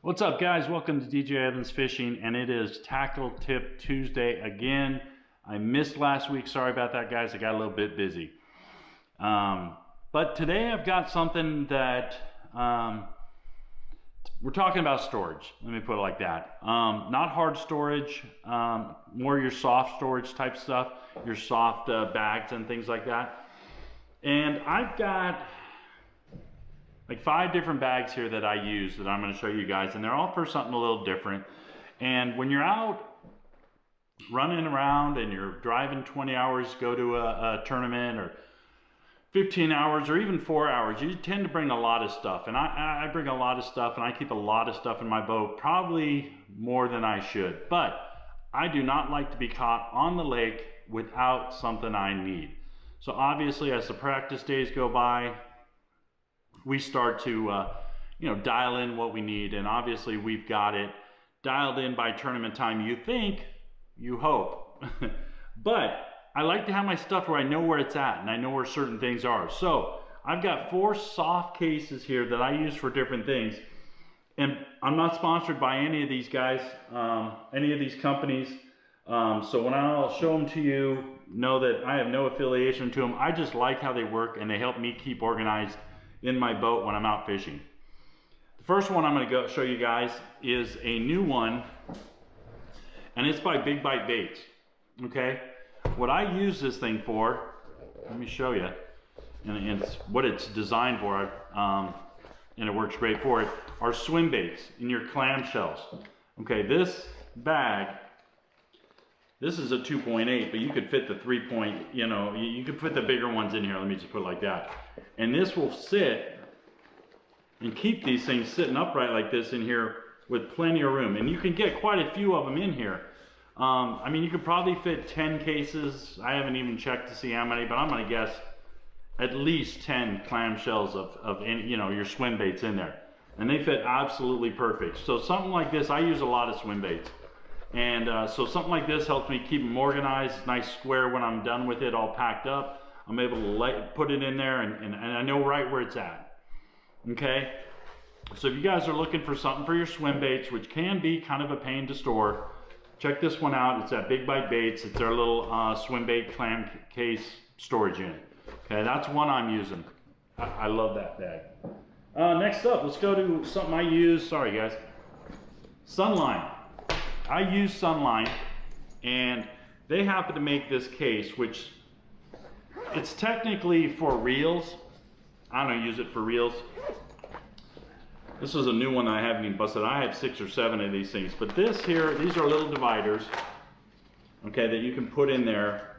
What's up, guys? Welcome to DJ Evans Fishing, and it is Tackle Tip Tuesday again. I missed last week. Sorry about that, guys. I got a little bit busy. But today I've got something that we're talking about storage. Let me put it like that. Not hard storage, more your soft storage type stuff, your soft bags and things like that. And I've got like 5 different bags here that I use that I'm going to show you guys, and they're all for something a little different. And when you're out running around and you're driving 20 hours to go to a tournament, or 15 hours, or even 4 hours, you tend to bring a lot of stuff. And I bring a lot of stuff, and I keep a lot of stuff in my boat, probably more than I should. But I do not like to be caught on the lake without something I need. So obviously, as the practice days go by, we start to dial in what we need, and obviously we've got it dialed in by tournament time, you think, you hope. But I like to have my stuff where I know where it's at and I know where certain things are. So I've got 4 soft cases here that I use for different things, and I'm not sponsored by any of these guys, any of these companies. So when I'll show them to you, know that I have no affiliation to them. I just like how they work, and they help me keep organized in my boat when I'm out fishing. The first one I'm going to go show you guys is a new one, and it's by Big Bite Baits. Okay, what I use this thing for, let me show you, and it's what it's designed for, and it works great for it, are swim baits in your clamshells. Okay, this bag, this is a 2.8, but you could fit the 3 point, you could put the bigger ones in here. Let me just put it like that. And this will sit and keep these things sitting upright like this in here with plenty of room. And you can get quite a few of them in here. I mean, you could probably fit 10 cases. I haven't even checked to see how many, but I'm gonna guess at least 10 clamshells of your swim baits in there. And they fit absolutely perfect. So something like this, I use a lot of swim baits. And so something like this helps me keep them organized, nice square when I'm done with it, all packed up. I'm able to put it in there, and I know right where it's at. Okay? So if you guys are looking for something for your swim baits, which can be kind of a pain to store, check this one out. It's at Big Bite Baits. It's their little swim bait clam case storage unit. Okay, that's one I'm using. I love that bag. Next up, let's go to something I use. Sorry, guys. Sunline. I use Sunline, and they happen to make this case, which it's technically for reels. I don't use it for reels. This is a new one that I haven't even busted. I have 6 or 7 of these things, but this here, these are little dividers, okay, that you can put in there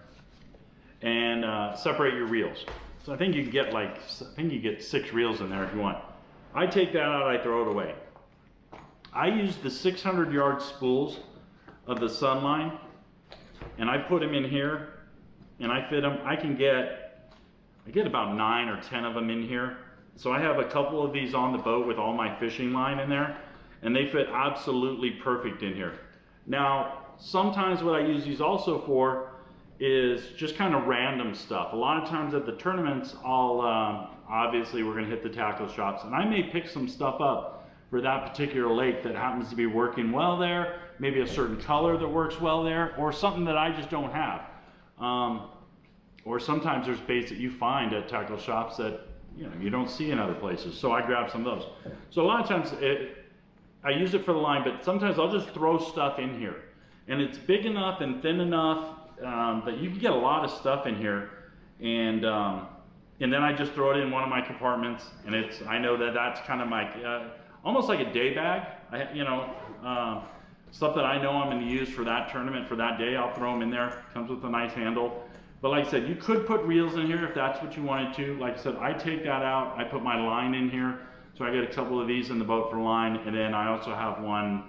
and separate your reels. So I think you can get 6 reels in there if you want. I take that out, I throw it away. I use the 600-yard spools of the Sunline, and I put them in here, and I fit them. I get about 9 or 10 of them in here. So I have a couple of these on the boat with all my fishing line in there, and they fit absolutely perfect in here. Now, sometimes what I use these also for is just kind of random stuff. A lot of times at the tournaments, obviously we're gonna hit the tackle shops, and I may pick some stuff up for that particular lake that happens to be working well there, maybe a certain color that works well there, or something that I just don't have. Or sometimes there's baits that you find at tackle shops that you don't see in other places, so I grab some of those. So a lot of times I use it for the line, but sometimes I'll just throw stuff in here. And it's big enough and thin enough that you can get a lot of stuff in here, and then I just throw it in one of my compartments, and I know that that's kind of my, almost like a day bag. Stuff that I know I'm going to use for that tournament for that day, I'll throw them in there. Comes with a nice handle. But like I said, you could put reels in here if that's what you wanted to. Like I said, I take that out. I put my line in here. So I got a couple of these in the boat for line, and then I also have one,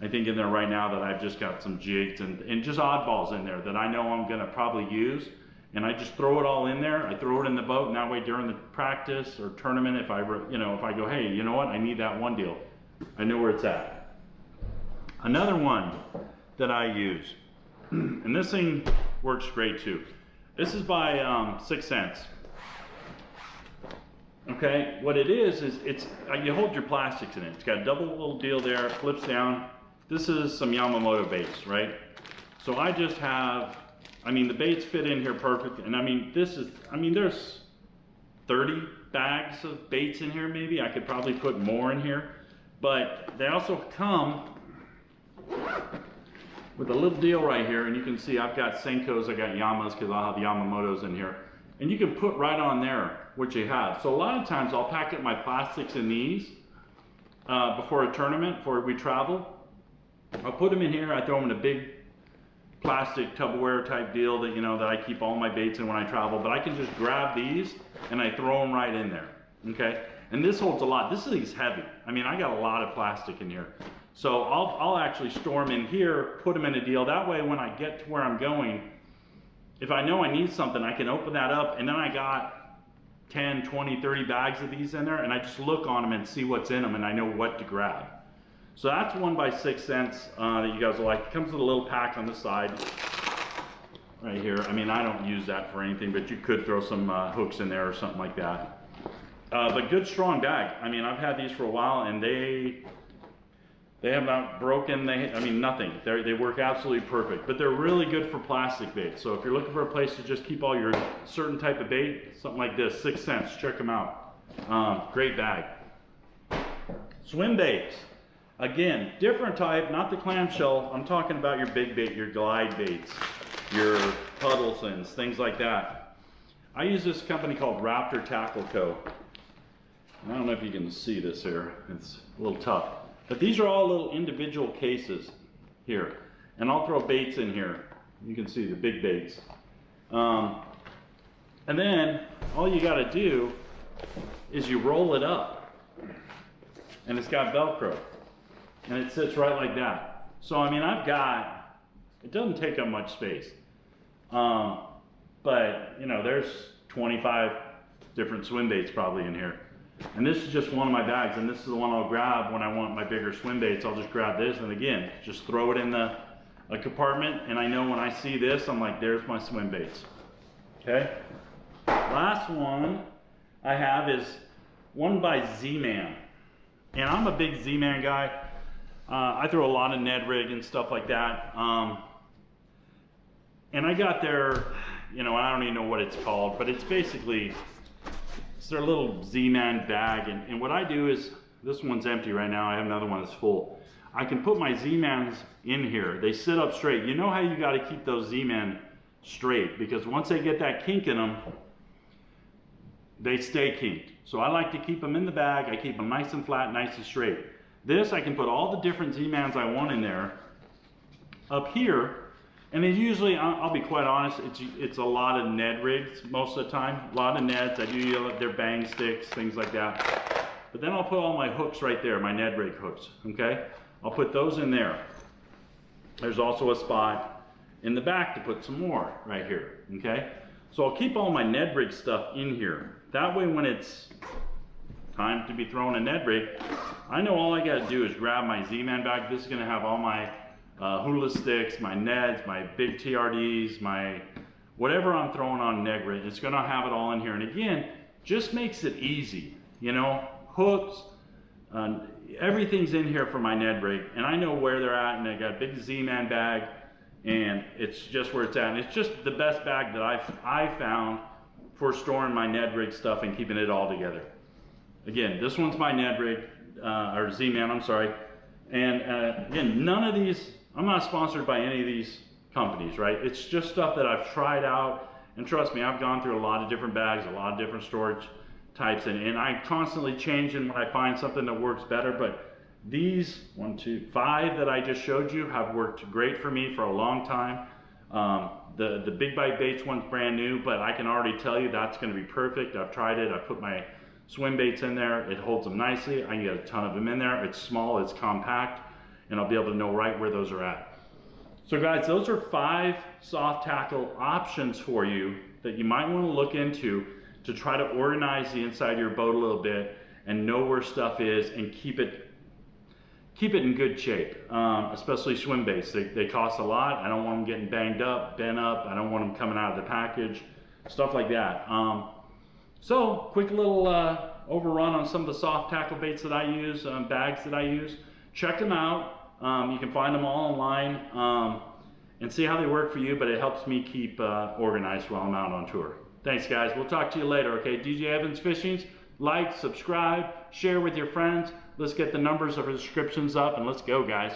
I think, in there right now that I've just got some jigs and just oddballs in there that I know I'm going to probably use. And I just throw it all in there. I throw it in the boat, and that way during the practice or tournament, if I go, hey, you know what, I need that one deal, I know where it's at. Another one that I use, and this thing works great too. This is by 6 Cents. Okay, what it is it's you hold your plastics in it. It's got a double little deal there, flips down. This is some Yamamoto baits, right? So I just have, I mean, the baits fit in here perfect, and I mean, this is, I mean, there's 30 bags of baits in here maybe. I could probably put more in here, but they also come with a little deal right here, and you can see I've got Senkos, I got Yamas, because I'll have Yamamotos in here. And you can put right on there what you have. So a lot of times I'll pack up my plastics in these before a tournament, before we travel. I'll put them in here, I throw them in a big plastic Tupperware type deal that, you know, that I keep all my baits in when I travel, but I can just grab these and I throw them right in there, okay? And this holds a lot. This thing's heavy. I mean, I got a lot of plastic in here. So I'll actually store them in here, put them in a deal. That way when I get to where I'm going, if I know I need something, I can open that up, and then I got 10, 20, 30 bags of these in there, and I just look on them and see what's in them, and I know what to grab. So that's 1 by 6 cents that you guys will like. It comes with a little pack on the side right here. I mean, I don't use that for anything, but you could throw some hooks in there or something like that. But good strong bag. I mean, I've had these for a while, and they have not broken. I mean, nothing. They work absolutely perfect. But they're really good for plastic bait. So if you're looking for a place to just keep all your certain type of bait, something like this, 6 cents. Check them out. Great bag. Swim baits. Again, different type, not the clamshell. I'm talking about your big bait, your glide baits, your Puddlesons, things like that. I use this company called Raptor Tackle Co. I don't know if you can see this here. It's a little tough. But these are all little individual cases here. And I'll throw baits in here. You can see the big baits. And then all you got to do is you roll it up. And it's got Velcro. And it sits right like that. So, I mean, it doesn't take up much space. But, you know, there's 25 different swim baits probably in here. And this is just one of my bags, and this is the one I'll grab when I want my bigger swim baits. I'll just grab this, and again, just throw it in the compartment, and I know when I see this, I'm like, there's my swim baits. Okay? Last one I have is 1 by Z-Man. And I'm a big Z-Man guy. I throw a lot of Ned rig and stuff like that. And I got their, you know, I don't even know what it's called, but it's basically, it's their little Z-Man bag. And what I do is, this one's empty right now. I have another one that's full. I can put my Z-Mans in here. They sit up straight. You know how you got to keep those Z-Man straight, because once they get that kink in them, they stay kinked. So I like to keep them in the bag. I keep them nice and flat, nice and straight. This, I can put all the different Z-Mans I want in there up here, and it usually, I'll be quite honest, it's a lot of Ned rigs most of the time. A lot of Neds. I do their bang sticks, things like that. But then I'll put all my hooks right there, my Ned rig hooks, okay? I'll put those in there. There's also a spot in the back to put some more right here, okay? So I'll keep all my Ned rig stuff in here. That way when it's time to be throwing a Ned rig, I know all I gotta do is grab my Z-Man bag. This is gonna have all my hula sticks, my Neds, my big TRDs, my whatever I'm throwing on Ned rig. It's gonna have it all in here. And again, just makes it easy, you know, hooks, everything's in here for my Ned rig, and I know where they're at, and I got a big Z-Man bag, and it's just where it's at. And it's just the best bag that I found for storing my Ned rig stuff and keeping it all together. Again, this one's my Ned rig, or Z-Man, I'm sorry. And again, none of these, I'm not sponsored by any of these companies, right? It's just stuff that I've tried out, and trust me, I've gone through a lot of different bags, a lot of different storage types, and I constantly change when I find something that works better. But these 1, 2, 5 that I just showed you have worked great for me for a long time. The Big Bite Baits one's brand new, but I can already tell you that's going to be perfect. I've tried it. I put my swim baits in there. It holds them nicely. I can get a ton of them in there. It's small, it's compact, and I'll be able to know right where those are at. So guys, those are 5 soft tackle options for you that you might want to look into to try to organize the inside of your boat a little bit and know where stuff is and keep it in good shape, especially swim baits. They cost a lot. I don't want them getting banged up, bent up. I don't want them coming out of the package, stuff like that. So, quick little overrun on some of the soft tackle baits that I use, bags that I use. Check them out. You can find them all online and see how they work for you, but it helps me keep organized while I'm out on tour. Thanks, guys. We'll talk to you later, okay? DJ Evans Fishings. Like, subscribe, share with your friends. Let's get the numbers of subscriptions up, and let's go, guys.